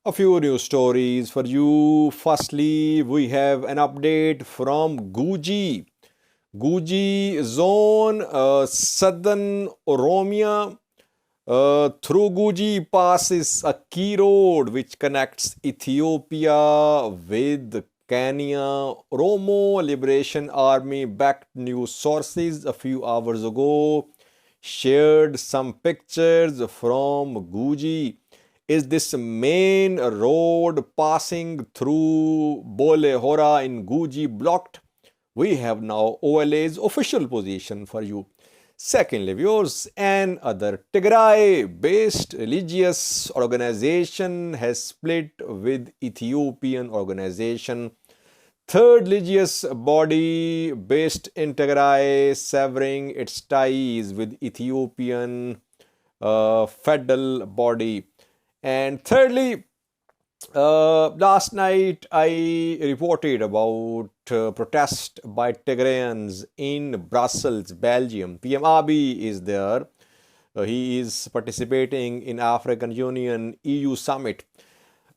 A few news stories for you. Firstly, we have an update from Guji. Guji zone, southern Oromia. Through Guji passes a key road which connects Ethiopia with Kenya. Oromo Liberation Army backed news sources a few hours ago shared some pictures from Guji. Is this main road passing through Bolehora in Guji blocked? We have now OLA's official position for you. Secondly, viewers, another Tigray-based religious organization has split with Ethiopian organization. Third religious body based in Tigray severing its ties with Ethiopian federal body. And thirdly, last night I reported about protest by Tigrayans in Brussels, Belgium. PM Abiy is there. He is participating in African Union EU summit.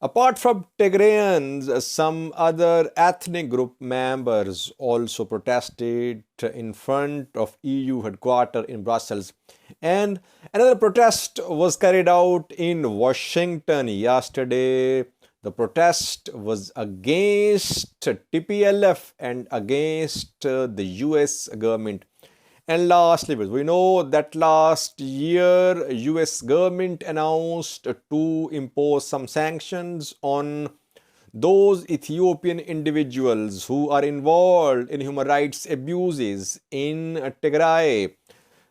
Apart from Tigrayans, some other ethnic group members also protested in front of EU headquarters in Brussels. And another protest was carried out in Washington yesterday. The protest was against TPLF and against the US government. And lastly, we know that last year US government announced to impose some sanctions on those Ethiopian individuals who are involved in human rights abuses in Tigray.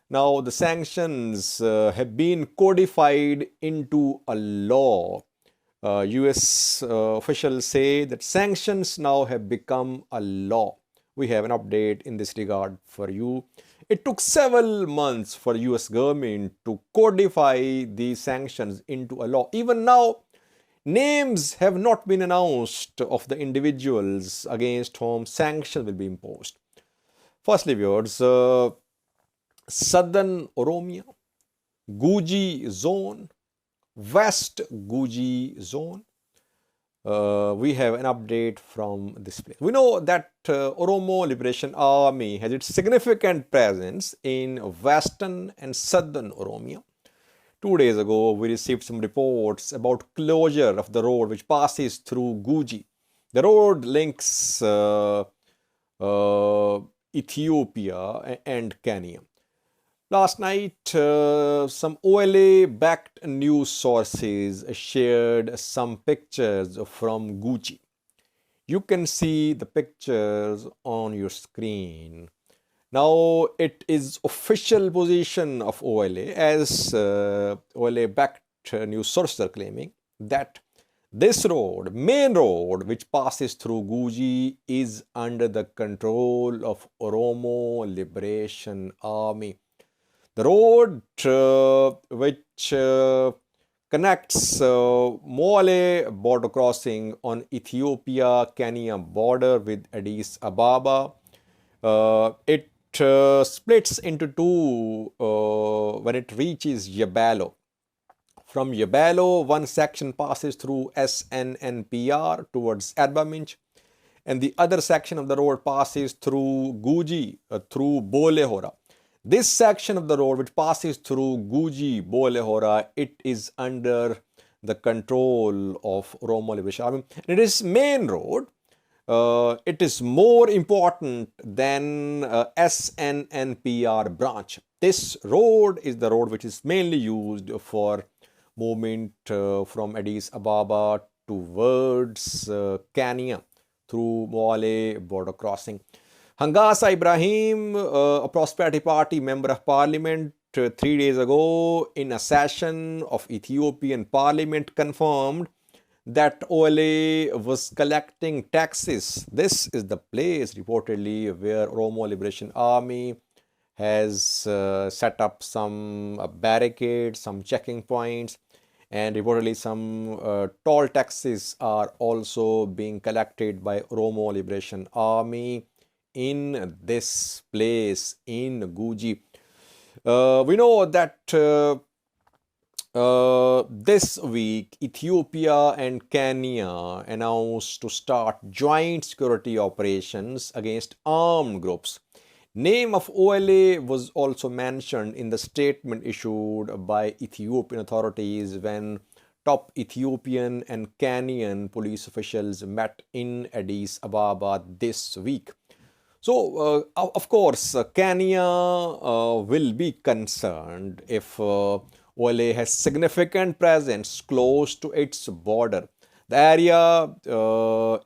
Now the sanctions have been codified into a law. US officials say that sanctions now have become a law. We have an update in this regard for you. It took several months for US government to codify these sanctions into a law. Even now, names have not been announced of the individuals against whom sanctions will be imposed. Firstly, viewers, southern Oromia, Guji zone, West Guji zone. We have an update from this place. We know that Oromo Liberation Army has its significant presence in western and southern Oromia. 2 days ago, we received some reports about closure of the road which passes through Guji. The road links Ethiopia and Kenya. Last night, some OLA-backed news sources shared some pictures from Guji. You can see the pictures on your screen. Now, it is official position of OLA, as OLA-backed news sources are claiming, that this road, main road, which passes through Guji, is under the control of Oromo Liberation Army. The road which connects Moale border crossing on Ethiopia-Kenya border with Addis Ababa. It splits into two when it reaches Yabalo. From Yabalo, one section passes through SNNPR towards Erbaminch, and the other section of the road passes through Guji, through Bolehora. This section of the road which passes through Guji, Bolehora, it is under the control of Oromo Liberation Army. It is main road. It is more important than SNNPR branch. This road is the road which is mainly used for movement from Addis Ababa towards Kenya through Moale border crossing. Hangasa Ibrahim, a Prosperity Party member of parliament, 3 days ago in a session of Ethiopian parliament confirmed that OLA was collecting taxes. This is the place reportedly where Oromo Liberation Army has set up some barricades, some checking points, and reportedly some toll taxes are also being collected by Oromo Liberation Army in this place in Guji. We know that This week, Ethiopia and Kenya announced to start joint security operations against armed groups. Name of OLA was also mentioned in the statement issued by Ethiopian authorities when top Ethiopian and Kenyan police officials met in Addis Ababa this week. So, of course, Kenya will be concerned if OLA has significant presence close to its border. The area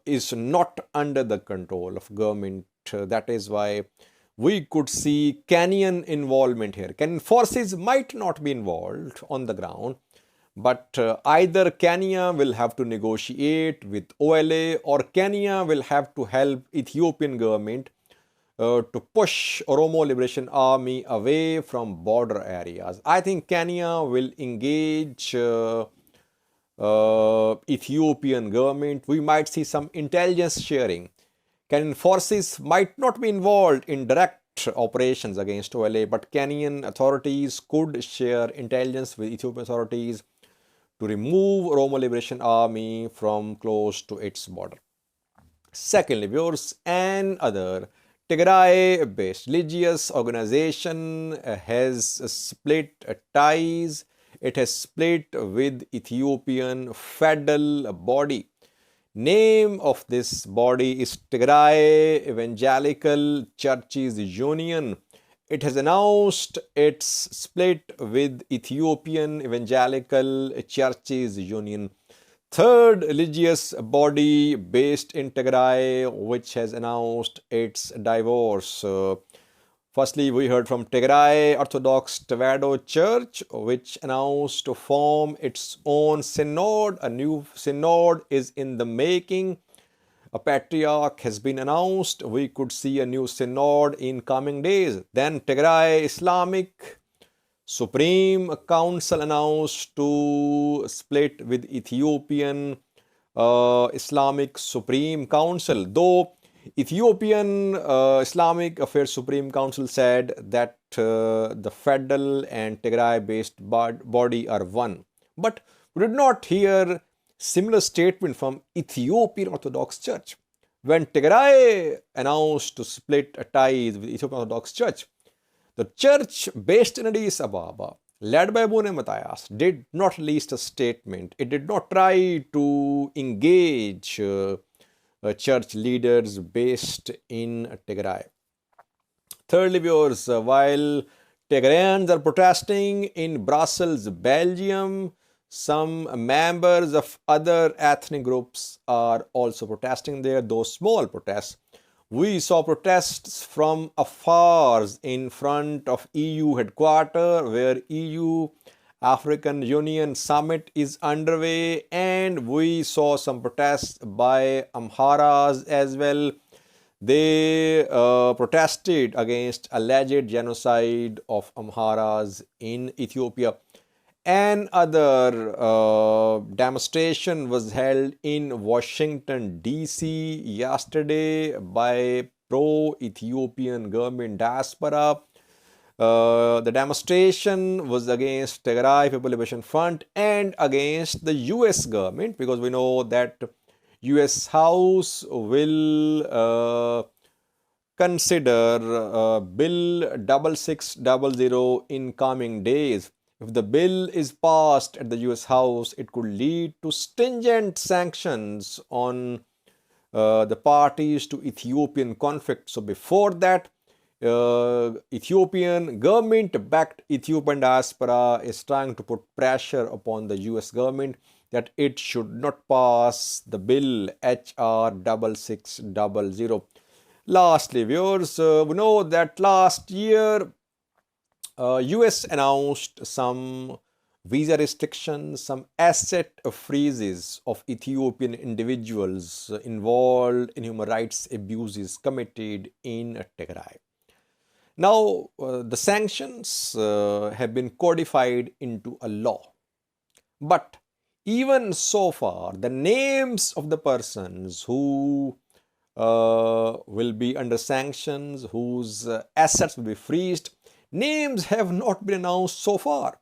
is not under the control of government. That is why we could see Kenyan involvement here. Kenyan forces might not be involved on the ground, but either Kenya will have to negotiate with OLA or Kenya will have to help Ethiopian government to push Oromo Liberation Army away from border areas. I think Kenya will engage Ethiopian government. We might see some intelligence sharing. Kenyan forces might not be involved in direct operations against OLA, but Kenyan authorities could share intelligence with Ethiopian authorities to remove Oromo Liberation Army from close to its border. Secondly, viewers, another Tigray-based religious organization has split ties. It has split with Ethiopian federal body. Name of this body is Tigray Evangelical Church Union. It has announced its split with Ethiopian Evangelical Churches Union, third religious body based in Tigray, which has announced its divorce. Firstly, we heard from Tigray Orthodox Tewahedo Church, which announced to form its own synod. A new synod is in the making. A patriarch has been announced. We could see a new synod in coming days. Then Tigray Islamic Supreme Council announced to split with Ethiopian Islamic Supreme Council. Though Ethiopian Islamic Affairs Supreme Council said that the federal and Tigray-based body are one. But we did not hear similar statement from Ethiopian Orthodox Church. When Tigray announced to split ties with Ethiopian Orthodox Church, the church based in Addis Ababa, led by Abune Matthias, did not release a statement. It did not try to engage church leaders based in Tigray. Thirdly, viewers, while Tigrayans are protesting in Brussels, Belgium, some members of other ethnic groups are also protesting there, those small protests. We saw protests from afar in front of EU headquarters, where EU African Union summit is underway, and we saw some protests by Amharas as well. They protested against alleged genocide of Amharas in Ethiopia. Another demonstration was held in Washington, D.C. yesterday by pro-Ethiopian government diaspora. The demonstration was against Tigray People Liberation Front and against the US government, because we know that US House will consider Bill 6600 in coming days. If the bill is passed at the US House, it could lead to stringent sanctions on the parties to Ethiopian conflict. So before that, Ethiopian government-backed Ethiopian diaspora is trying to put pressure upon the US government that it should not pass the bill HR 6600. Lastly, viewers, we know that last year US announced some visa restrictions, some asset freezes of Ethiopian individuals involved in human rights abuses committed in Tigray. Now, the sanctions have been codified into a law. But even so far, the names of the persons who will be under sanctions, whose assets will be freezed, names have not been announced so far.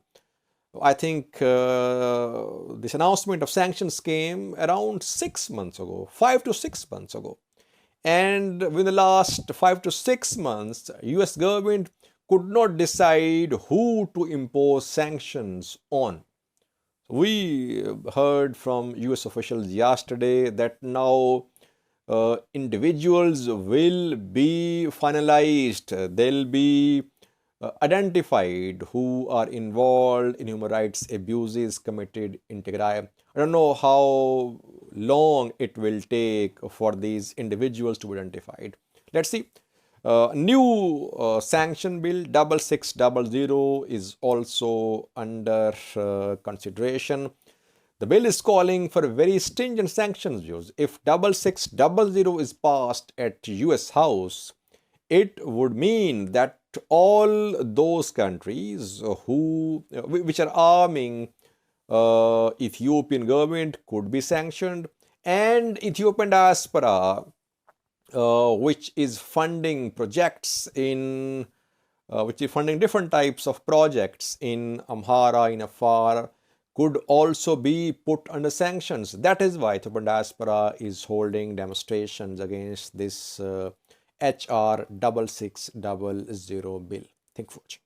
I think this announcement of sanctions came around 6 months ago, 5 to 6 months ago. And within the last 5 to 6 months, US government could not decide who to impose sanctions on. We heard from US officials yesterday that now individuals will be finalized, they'll be identified who are involved in human rights abuses committed in Tigray. I don't know how long it will take for these individuals to be identified. Let's see. New sanction bill 6600 is also under consideration. The bill is calling for very stringent sanctions use. If 6600 is passed at US House, it would mean that all those countries which are arming Ethiopian government could be sanctioned, and Ethiopian diaspora which is funding projects in which is funding different types of projects in Amhara, in Afar, could also be put under sanctions. That is why Ethiopian diaspora is holding demonstrations against this HR 6600 bill. Thank you for watching.